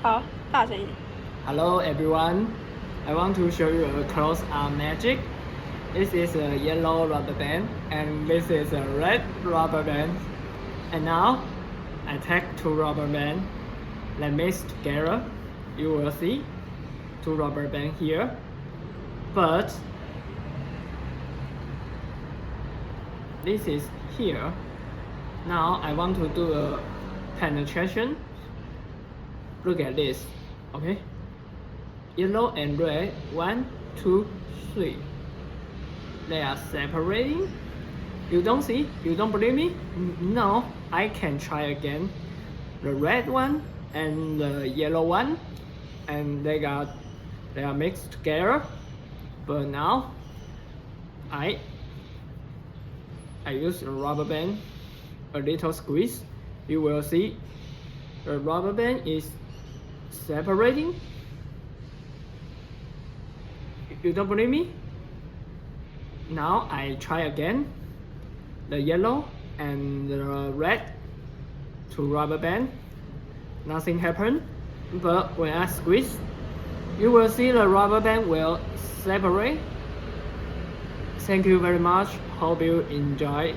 好，大声一点。 Hello everyone, I want to show you a close-up magic. This is a yellow rubber band and this is a red rubber band. And now I take two rubber bands, let mix together. You will see two rubber bands here. But this is here. Now I want to do a penetration. Look at this, okay? Yellow and red, 1, 2, 3. They are separating. You don't see? You don't believe me? No, I can try again. The red one and the yellow one, and they are mixed together. But now I use a rubber band, a little squeeze. You will see the rubber band is separating. You don't believe me? Now I try again. The yellow and the red, two rubber band. Nothing happened. But when I squeeze, you will see the rubber band will separate. Thank you very much. Hope you enjoy.